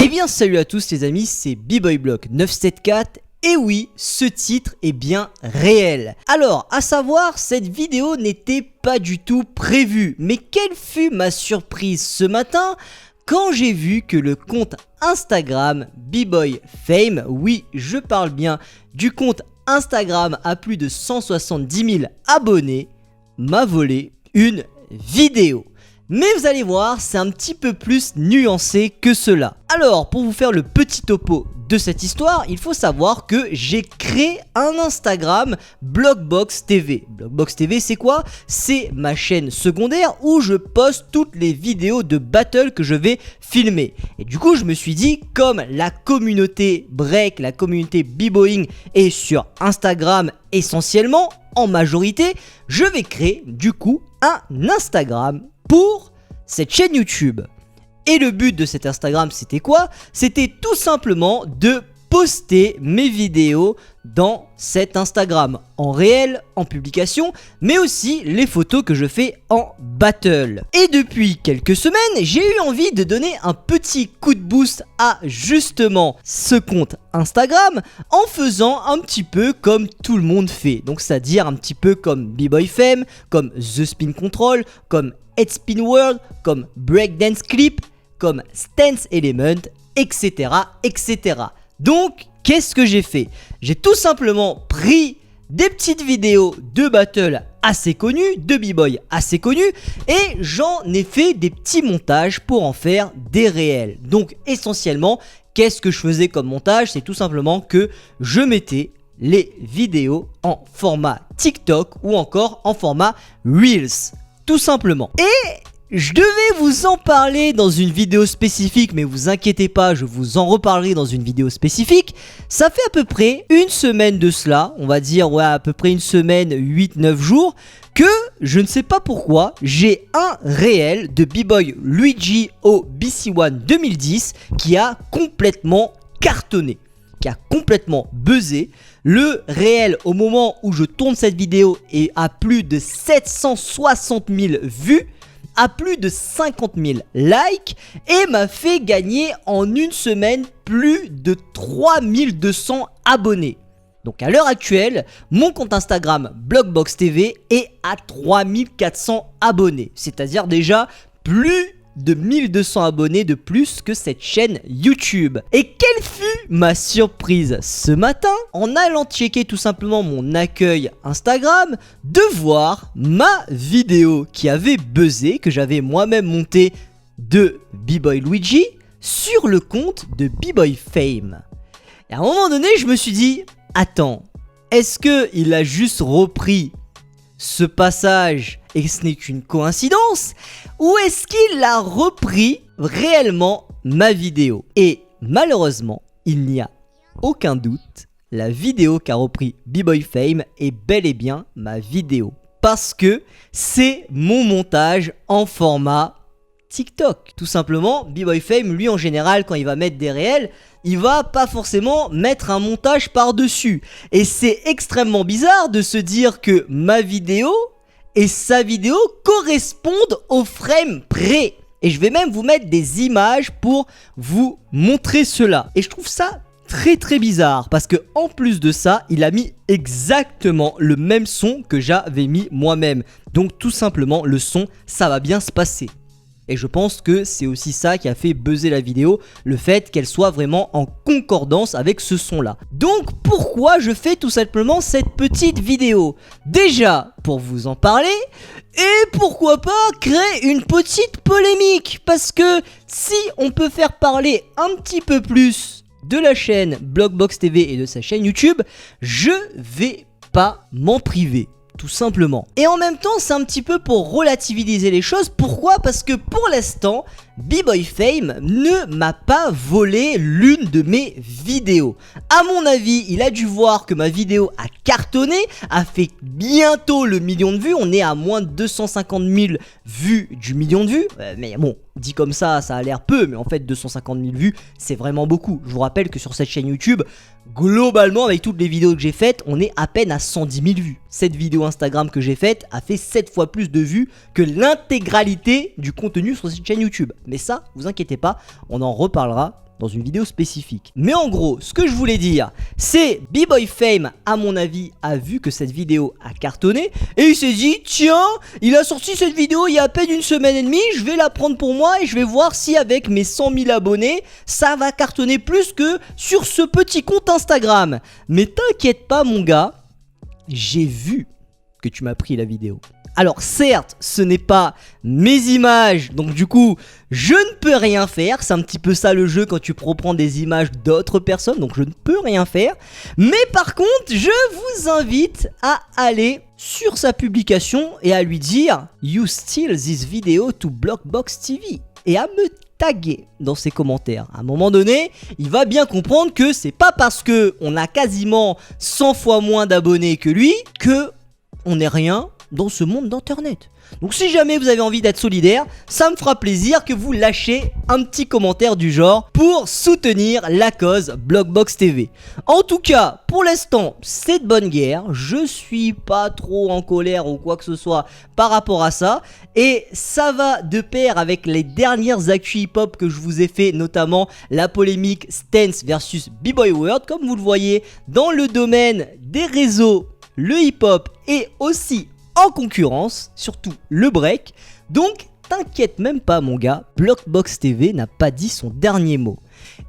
Eh bien salut à tous les amis, c'est BboyBlock974 et oui, ce titre est bien réel. Alors, à savoir, cette vidéo n'était pas du tout prévue, mais quelle fut ma surprise ce matin quand j'ai vu que le compte Instagram BboyFame, oui, je parle bien du compte Instagram à plus de 170 000 abonnés, m'a volé une vidéo. Mais vous allez voir, c'est un petit peu plus nuancé que cela. Alors, pour vous faire le petit topo de cette histoire, il faut savoir que j'ai créé un Instagram Blockbox TV. Blockbox TV, c'est quoi? C'est ma chaîne secondaire où je poste toutes les vidéos de battle que je vais filmer. Et du coup, je me suis dit, comme la communauté break, la communauté b-boying est sur Instagram essentiellement, en majorité, je vais créer du coup un Instagram pour cette chaîne YouTube. Et le but de cet Instagram, c'était quoi? C'était tout simplement de poster mes vidéos dans cet Instagram, en réel, en publication, mais aussi les photos que je fais en battle. Et depuis quelques semaines, j'ai eu envie de donner un petit coup de boost à justement ce compte Instagram en faisant un petit peu comme tout le monde fait. Donc c'est-à-dire un petit peu comme BboyFame, comme The Spin Control, comme Headspin World, comme Breakdance Clip, comme Stance Element, etc. etc. Donc, qu'est-ce que j'ai fait? J'ai tout simplement pris des petites vidéos de battle assez connues, de b-boy assez connus, et j'en ai fait des petits montages pour en faire des réels. Donc, essentiellement, qu'est-ce que je faisais comme montage? C'est tout simplement que je mettais les vidéos en format TikTok ou encore en format Reels. Tout simplement. Et je devais vous en parler dans une vidéo spécifique, mais vous inquiétez pas, je vous en reparlerai dans une vidéo spécifique. Ça fait à peu près une semaine de cela, on va dire ouais, à peu près une semaine, 8-9 jours, que je ne sais pas pourquoi, j'ai un réel de B-Boy Luigi au BC1 2010 qui a complètement cartonné, qui a complètement buzzé. Le réel au moment où je tourne cette vidéo est à plus de 760 000 vues, à plus de 50 000 likes et m'a fait gagner en une semaine plus de 3200 abonnés. Donc à l'heure actuelle, mon compte Instagram Blockbox TV est à 3400 abonnés, c'est-à-dire déjà plus de 1200 abonnés de plus que cette chaîne YouTube. Et quelle fut ma surprise ce matin en allant checker tout simplement mon accueil Instagram de voir ma vidéo qui avait buzzé, que j'avais moi-même montée de B-Boy Luigi sur le compte de BboyFame. Et à un moment donné, je me suis dit, attends, est-ce qu'il a juste repris ce passage et ce n'est qu'une coïncidence, ou est-ce qu'il a repris réellement ma vidéo? Et malheureusement, il n'y a aucun doute, la vidéo qu'a repris BboyFame est bel et bien ma vidéo, parce que c'est mon montage en format TikTok. Tout simplement, BboyFame, lui en général, quand il va mettre des réels, il va pas forcément mettre un montage par-dessus. Et c'est extrêmement bizarre de se dire que ma vidéo et sa vidéo correspondent au frame près. Et je vais même vous mettre des images pour vous montrer cela. Et je trouve ça très bizarre parce que en plus de ça, il a mis exactement le même son que j'avais mis moi-même. Donc tout simplement, le son, ça va bien se passer. Et je pense que c'est aussi ça qui a fait buzzer la vidéo, le fait qu'elle soit vraiment en concordance avec ce son-là. Donc pourquoi je fais tout simplement cette petite vidéo? Déjà, pour vous en parler, et pourquoi pas créer une petite polémique? Parce que si on peut faire parler un petit peu plus de la chaîne Blockbox TV et de sa chaîne YouTube, je vais pas m'en priver. Tout simplement. Et en même temps, c'est un petit peu pour relativiser les choses. Pourquoi? Parce que pour l'instant, BboyFame ne m'a pas volé l'une de mes vidéos. À mon avis, il a dû voir que ma vidéo a cartonné, a fait bientôt le million de vues. On est à moins de 250 000 vues du million de vues. Mais bon, dit comme ça, ça a l'air peu, mais en fait 250 000 vues, c'est vraiment beaucoup. Je vous rappelle que sur cette chaîne YouTube, globalement, avec toutes les vidéos que j'ai faites, on est à peine à 110 000 vues. Cette vidéo Instagram que j'ai faite a fait 7 fois plus de vues que l'intégralité du contenu sur cette chaîne YouTube. Mais ça, vous inquiétez pas, on en reparlera dans une vidéo spécifique. Mais en gros, ce que je voulais dire, c'est B-Boy Fame, à mon avis, a vu que cette vidéo a cartonné et il s'est dit, tiens, il a sorti cette vidéo il y a à peine une semaine et demie, je vais la prendre pour moi et je vais voir si avec mes 100 000 abonnés, ça va cartonner plus que sur ce petit compte Instagram. Mais t'inquiète pas mon gars, j'ai vu que tu m'as pris la vidéo. Alors certes, ce n'est pas mes images, donc du coup, je ne peux rien faire. C'est un petit peu ça le jeu quand tu reprends des images d'autres personnes, donc je ne peux rien faire. Mais par contre, je vous invite à aller sur sa publication et à lui dire « You steal this video to Blockbox TV » et à me taguer dans ses commentaires. À un moment donné, il va bien comprendre que c'est pas parce que on a quasiment 100 fois moins d'abonnés que lui que on n'est rien dans ce monde d'internet. Donc si jamais vous avez envie d'être solidaire, ça me fera plaisir que vous lâchiez un petit commentaire du genre pour soutenir la cause Blockbox TV. En tout cas, pour l'instant, c'est de bonne guerre. Je suis pas trop en colère ou quoi que ce soit par rapport à ça. Et ça va de pair avec les dernières actus hip-hop que je vous ai fait, notamment la polémique Stance versus B-Boy World. Comme vous le voyez, dans le domaine des réseaux, le hip-hop est aussi en concurrence, surtout le break. Donc t'inquiète même pas mon gars, Blockbox TV n'a pas dit son dernier mot.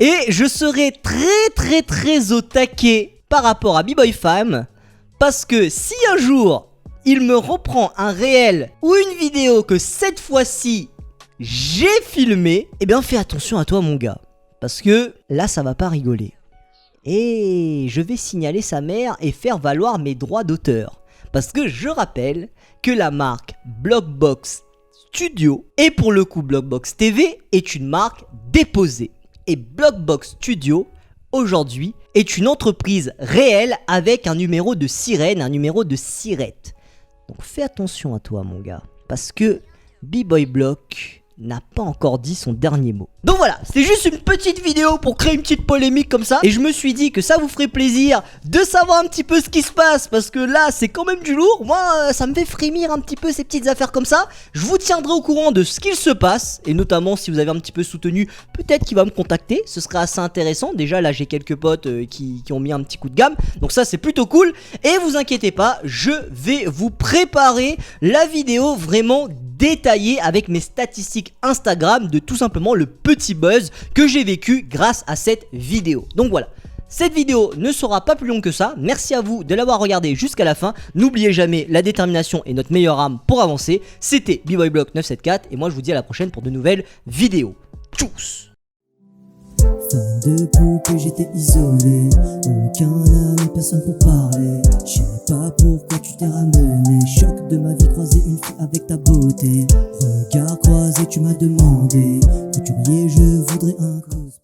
Et je serai très au taquet par rapport à B-Boy Fame, parce que si un jour il me reprend un réel ou une vidéo que cette fois-ci j'ai filmé, eh bien fais attention à toi mon gars, parce que là ça va pas rigoler. Et je vais signaler sa mère et faire valoir mes droits d'auteur. Parce que je rappelle que la marque Blockbox Studio, et pour le coup Blockbox TV, est une marque déposée. Et Blockbox Studio, aujourd'hui, est une entreprise réelle avec un numéro de sirène, un numéro de sirette. Donc fais attention à toi mon gars, parce que B-Boy Block n'a pas encore dit son dernier mot. Donc voilà, c'était juste une petite vidéo pour créer une petite polémique comme ça. Et je me suis dit que ça vous ferait plaisir de savoir un petit peu ce qui se passe, parce que là c'est quand même du lourd. Moi ça me fait frémir un petit peu ces petites affaires comme ça. Je vous tiendrai au courant de ce qu'il se passe. Et notamment si vous avez un petit peu soutenu, peut-être qu'il va me contacter. Ce serait assez intéressant. Déjà là j'ai quelques potes qui ont mis un petit coup de gamme. Donc ça c'est plutôt cool. Et vous inquiétez pas, je vais vous préparer la vidéo vraiment détaillé avec mes statistiques Instagram de tout simplement le petit buzz que j'ai vécu grâce à cette vidéo. Donc voilà, cette vidéo ne sera pas plus longue que ça. Merci à vous de l'avoir regardé jusqu'à la fin. N'oubliez jamais, la détermination est notre meilleure arme pour avancer. C'était B-Boy Block 974 et moi je vous dis à la prochaine pour de nouvelles vidéos. Tchuss. Depuis que j'étais isolé, aucun ami, personne pour parler. Je sais pas pourquoi tu t'es ramené. Choc de ma vie, croisé une fille avec ta beauté. Regard croisé, tu m'as demandé. Couturier, je voudrais un cosplay.